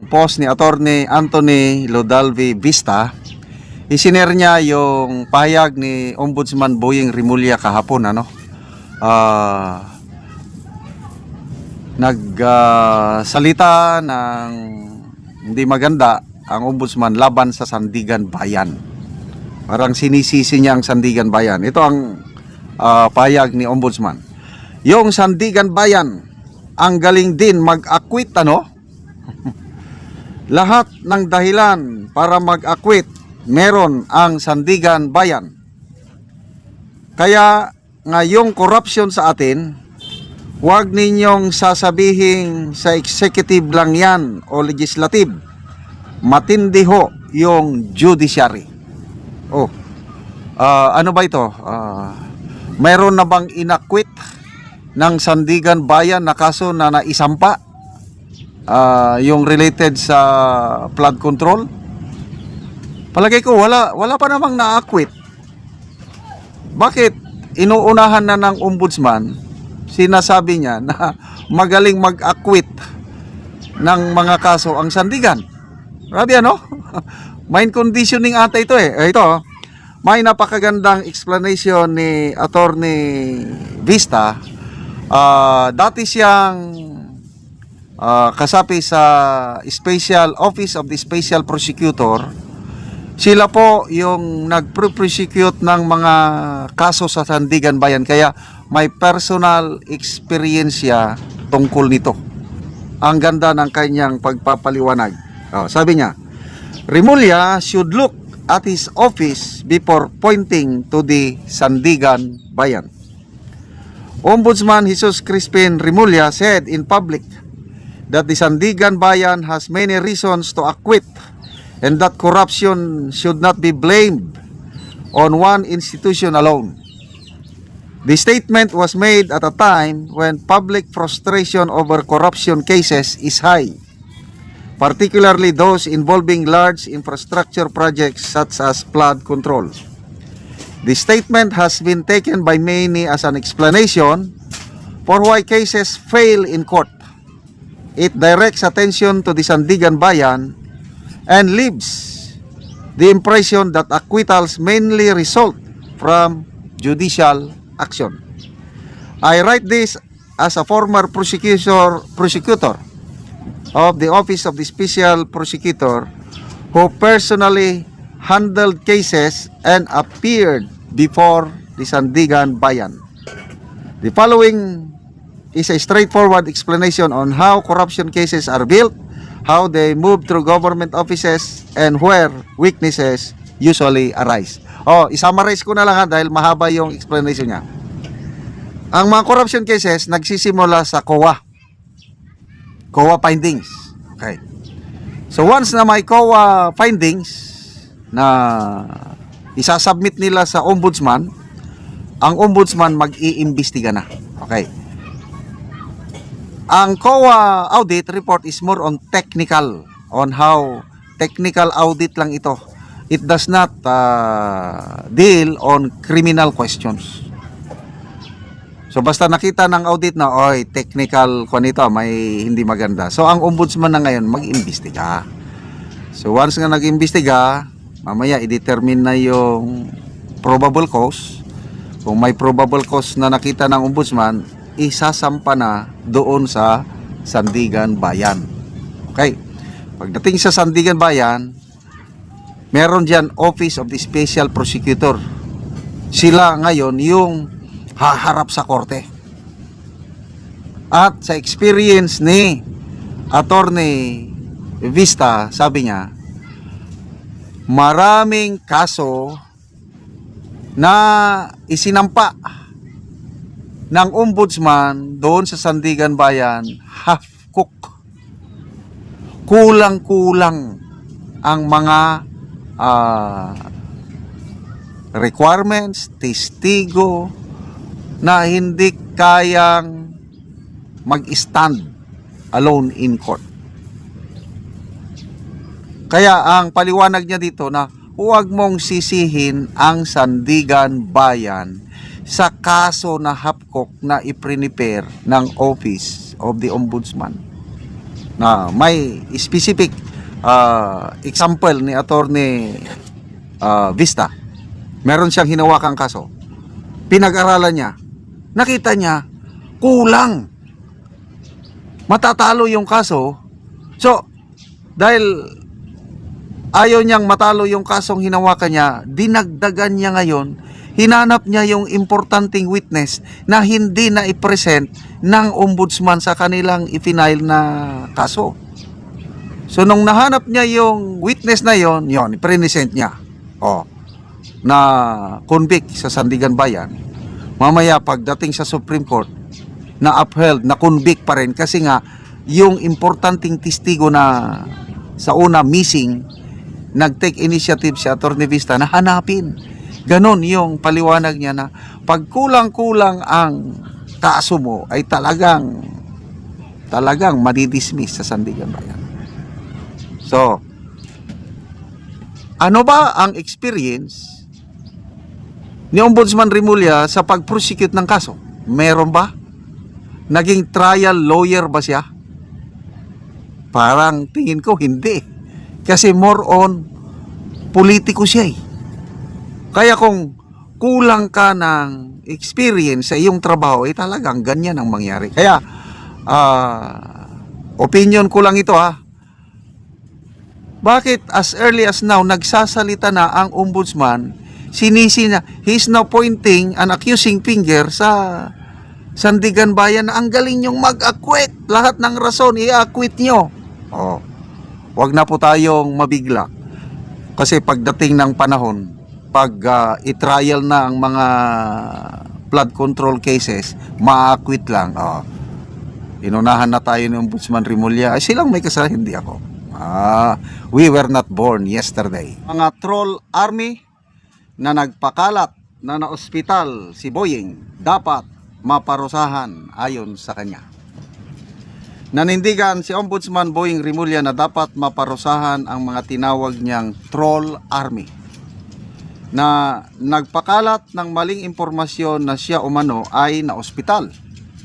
post ni Attorney Anthony Lodalvi Vista, isinare niya yung pahayag ni Ombudsman Boying Rimulya kahapon, nagsalita ng hindi maganda ang Ombudsman laban sa Sandigan Bayan. Parang sinisisi niya ang Sandigan Bayan. Ito ang pahayag ni Ombudsman. Yung Sandigan Bayan, ang galing din mag-acquit, Lahat ng dahilan para mag-acquit, meron ang Sandigan Bayan. Kaya ngayong corruption sa atin, huwag ninyong sasabihin sa executive lang yan o legislative. Matindi ho yung judiciary. Ano ba ito? Mayroon na bang inakwit ng Sandigan Bayan na kaso na naisampa? Yung related sa flood control? Palagay ko wala pa namang na-acquit. Bakit inuunahan na ng ombudsman? Sinasabi niya na magaling mag-acquit ng mga kaso ang Sandigan. Grabe, mind conditioning ata ito eh. Ito, may napakagandang explanation ni Attorney Vista. Dati siyang kasapi sa Special Office of the Special Prosecutor. Sila po yung nag-prosecute ng mga kaso sa Sandigan Bayan, kaya may personal experience siya tungkol nito. Ang ganda ng kanyang pagpapaliwanag. Sabi niya, Rimulya should look at his office before pointing to the Sandigan Bayan. Ombudsman Jesus Crispin Rimulya said in public that the Sandigan Bayan has many reasons to acquit and that corruption should not be blamed on one institution alone. The statement was made at a time when public frustration over corruption cases is high, particularly those involving large infrastructure projects such as flood control. The statement has been taken by many as an explanation for why cases fail in court. It directs attention to the Sandigan Bayan and leaves the impression that acquittals mainly result from judicial action. I write this as a former prosecutor of the Office of the Special Prosecutor who personally handled cases and appeared before the Sandigan Bayan. The following is a straightforward explanation on how corruption cases are built, how they move through government offices, and where weaknesses usually arise. I-summarize ko na lang dahil mahaba yung explanation niya. Ang mga corruption cases nagsisimula sa COA findings. Okay. So once na may COA findings na isasubmit nila sa ombudsman, ang ombudsman mag-iimbestiga na. Okay. Ang COA audit report is more on technical, on how technical audit lang ito. It does not deal on criminal questions. So basta nakita ng audit na, technical ko nito, may hindi maganda. So ang ombudsman na ngayon mag-imbestiga. So once nga nag-imbestiga, mamaya i-determine na yung probable cause. Kung may probable cause na nakita ng ombudsman, isasampa na doon sa Sandigan Bayan. Okay. Pagdating sa Sandigan Bayan, meron dyan Office of the Special Prosecutor. Sila ngayon yung haharap sa korte. At sa experience ni Attorney Vista, sabi niya, maraming kaso na isinampa ng ombudsman doon sa Sandigan Bayan, half-cook. Kulang-kulang ang mga requirements, testigo, na hindi kayang mag-stand alone in court. Kaya ang paliwanag niya dito na huwag mong sisihin ang Sandigan Bayan sa kaso na hapkok na i-prepare ng Office of the Ombudsman. na may specific example ni Attorney Vista. Meron siyang hinawakang kaso. Pinag-aralan niya. Nakita niya, kulang. Matatalo yung kaso. So, dahil ayaw niyang matalo yung kasong hinawakan niya, dinagdagan niya ngayon, hinanap niya yung importanteng witness na hindi na i-present ng ombudsman sa kanilang i-file na kaso. So, nung nahanap niya yung witness na yon, i-present niya. Na convict sa Sandigan Bayan. Mamaya pagdating sa Supreme Court, na upheld, na convict pa rin kasi nga yung importanteng testigo na sa una missing, nag-take initiative si Attorney Vista na hanapin. Ganon yung paliwanag niya na pag kulang-kulang ang kaso mo ay talagang madidismiss sa Sandigan Bayan. So, ano ba ang experience ni Ombudsman Remulla sa pag-prosecute ng kaso? Meron ba? Naging trial lawyer ba siya? Parang tingin ko hindi. Kasi more on politiko siya eh. Kaya kung kulang ka ng experience sa iyong trabaho, talagang ganyan ang mangyari. Kaya, opinion ko lang ito Bakit as early as now, nagsasalita na ang ombudsman, sinisi na, he's now pointing an accusing finger sa Sandigan Bayan na ang galing nyong mag-acquit. Lahat ng rason, i-acquit nyo. Wag na po tayong mabigla. Kasi pagdating ng panahon, pag i-trial na ang mga flood control cases, ma-acquit lang. Inunahan na tayo ng Ombudsman Remulla. Ay, silang may kasalanan, hindi ako. We were not born yesterday. Mga troll army na nagpakalat na na-ospital si Boying dapat maparusahan ayon sa kanya. Nanindigan si Ombudsman Boying Remulla na dapat maparusahan ang mga tinawag niyang troll army na nagpakalat ng maling impormasyon na siya umano ay na-ospital.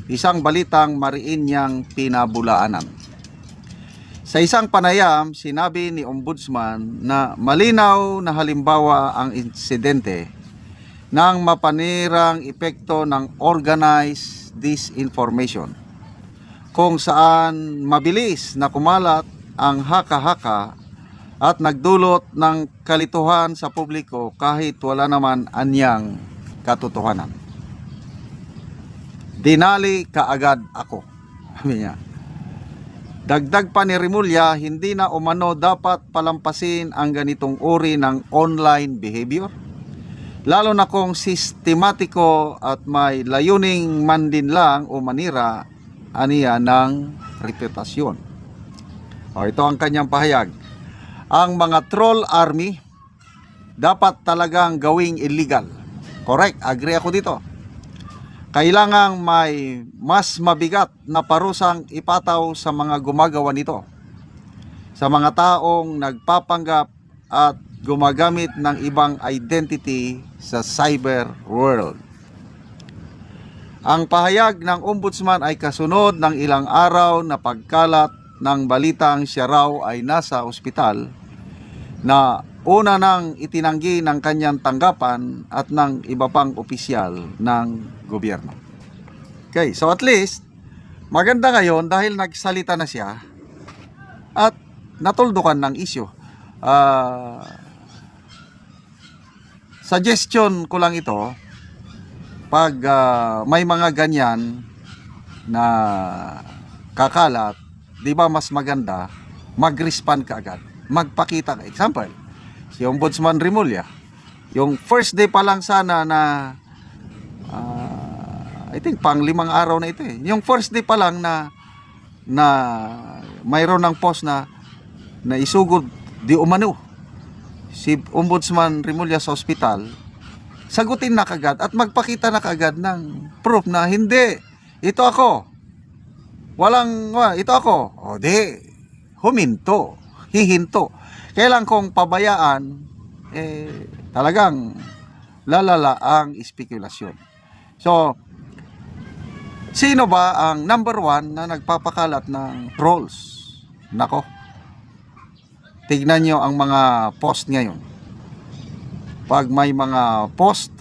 Isang balitang mariin niyang pinabulaanan. Sa isang panayam, sinabi ni Ombudsman na malinaw na halimbawa ang insidente ng mapanirang epekto ng organized disinformation, kung saan mabilis na kumalat ang haka-haka at nagdulot ng kalituhan sa publiko kahit wala naman anyang katotohanan. Dinali kaagad ako. Sabi niya. Dagdag pa ni Remulla, hindi na umano dapat palampasin ang ganitong uri ng online behavior, lalo na kung sistematiko at may layuning mandinlang o manira aniya ng reputasyon. Ito ang kanyang pahayag. Ang mga troll army dapat talagang gawing illegal. Correct, agree ako dito. Kailangang may mas mabigat na parusang ipataw sa mga gumagawa nito, sa mga taong nagpapanggap at gumagamit ng ibang identity sa cyber world. Ang pahayag ng ombudsman ay kasunod ng ilang araw na pagkalat ng balitang siya raw ay nasa ospital na una nang itinanggi ng kanyang tanggapan at ng iba pang opisyal ng gobyerno. Okay, so at least maganda ngayon dahil nagsalita na siya at natuldukan ng issue. Suggestion ko lang ito, pag may mga ganyan na kakalat, di ba mas maganda mag-respond ka agad, magpakita ka. Example, si Ombudsman Remulla, yung first day pa lang sana na I think pang 5 araw na ito eh. Yung first day pa lang na mayroon ng post na isugod di umano si Ombudsman Remulla sa ospital, sagutin na kagad at magpakita na kagad ng proof na hindi, ito ako. Ito ako. O di, huminto, hihinto. Kailan kung pabayaan, talagang lalala ang spekulasyon. So, sino ba ang number 1 na nagpapakalat ng trolls? nako, tignan nyo ang mga post ngayon. Pag may mga post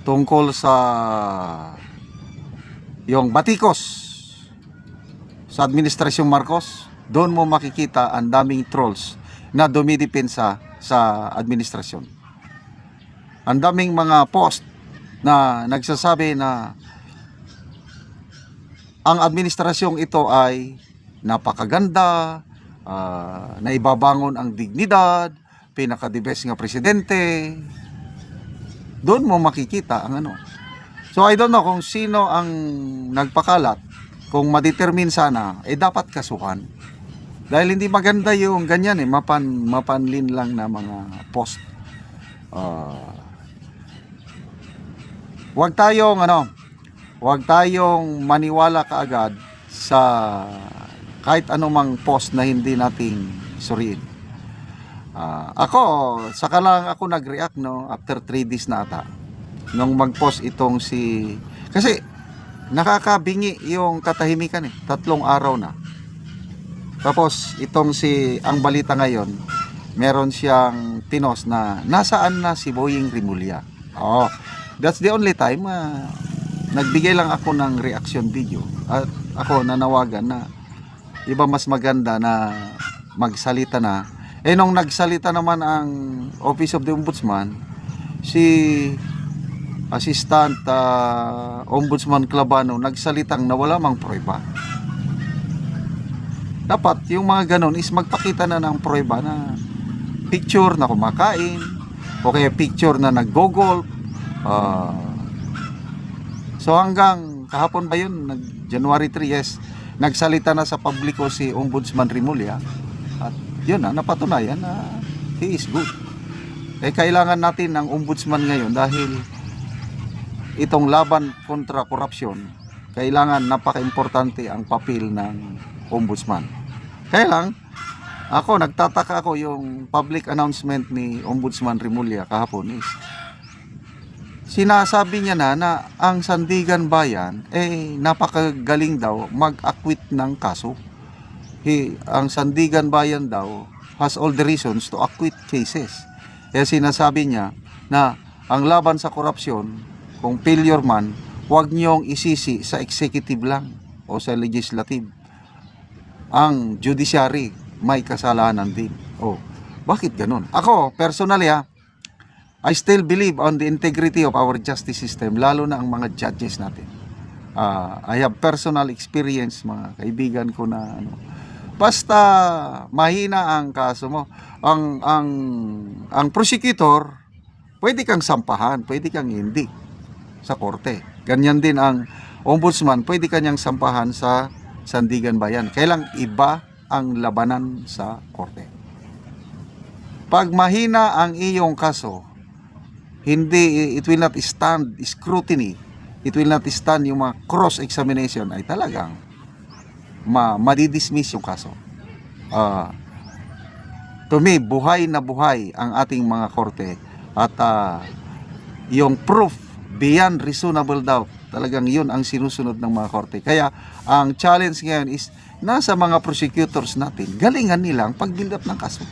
tungkol sa yung batikos sa Administrasyong Marcos, doon mo makikita ang daming trolls na dumidepensa sa administrasyon. Ang daming mga post na nagsasabi na ang administrasyong ito ay napakaganda, na ibabangon ang dignidad, pinaka-the best nga presidente. Doon mo makikita ang ano. So I don't know kung sino ang nagpakalat. Kung ma-determine sana, dapat kasuhan. Dahil hindi maganda yung ganyan mapanlin lang na mga post. Huwag tayong maniwala kaagad sa kahit anumang post na hindi nating suriin. Ako, saka lang ako nag-react after 3 days na ata nung mag-post itong si, kasi nakakabingi yung katahimikan 3 araw na. Tapos itong ang balita ngayon, meron siyang pinos na nasaan na si Boying Rimulya. That's the only time nagbigay lang ako ng reaction video at ako nanawagan na iba mas maganda na magsalita na. Nung nagsalita naman ang Office of the Ombudsman, si Assistant Ombudsman Clabano nagsalitang na wala mang pruweba. Dapat yung mga ganon is magpakita na ng pruweba na picture na kumakain o kaya picture na nag-golf. So hanggang kahapon ba yun, January 3, yes, nagsalita na sa publiko si Ombudsman Rimulya at yun na, napatunayan na he is good. Kailangan natin ng ombudsman ngayon dahil itong laban kontra korupsyon, kailangan napaka-importante ang papel ng ombudsman. Kaya lang, nagtataka ako yung public announcement ni Ombudsman Rimulya kahapon is, sinasabi niya na ang Sandigan Bayan napakagaling daw mag-acquit ng kaso. Ang Sandigan Bayan daw has all the reasons to acquit cases. Sinasabi niya na ang laban sa korupsyon, kung failure man, huwag niyong isisi sa executive lang o sa legislative. Ang judiciary may kasalanan din. Bakit ganun? Ako, personally I still believe on the integrity of our justice system, lalo na ang mga judges natin. I have personal experience, mga kaibigan ko na basta mahina ang kaso mo, ang prosecutor, pwede kang sampahan, pwede kang hindi sa korte. Ganyan din ang ombudsman, pwede kanyang sampahan sa Sandigan Bayan. Kailang iba ang labanan sa korte. Pag mahina ang iyong kaso, it will not stand scrutiny, it will not stand yung mga cross-examination, ay talagang madidismiss yung kaso. To me, buhay na buhay ang ating mga korte at yung proof beyond reasonable doubt, talagang yun ang sinusunod ng mga korte. Kaya ang challenge ngayon is nasa mga prosecutors natin, galingan nilang pag-build up ng kaso.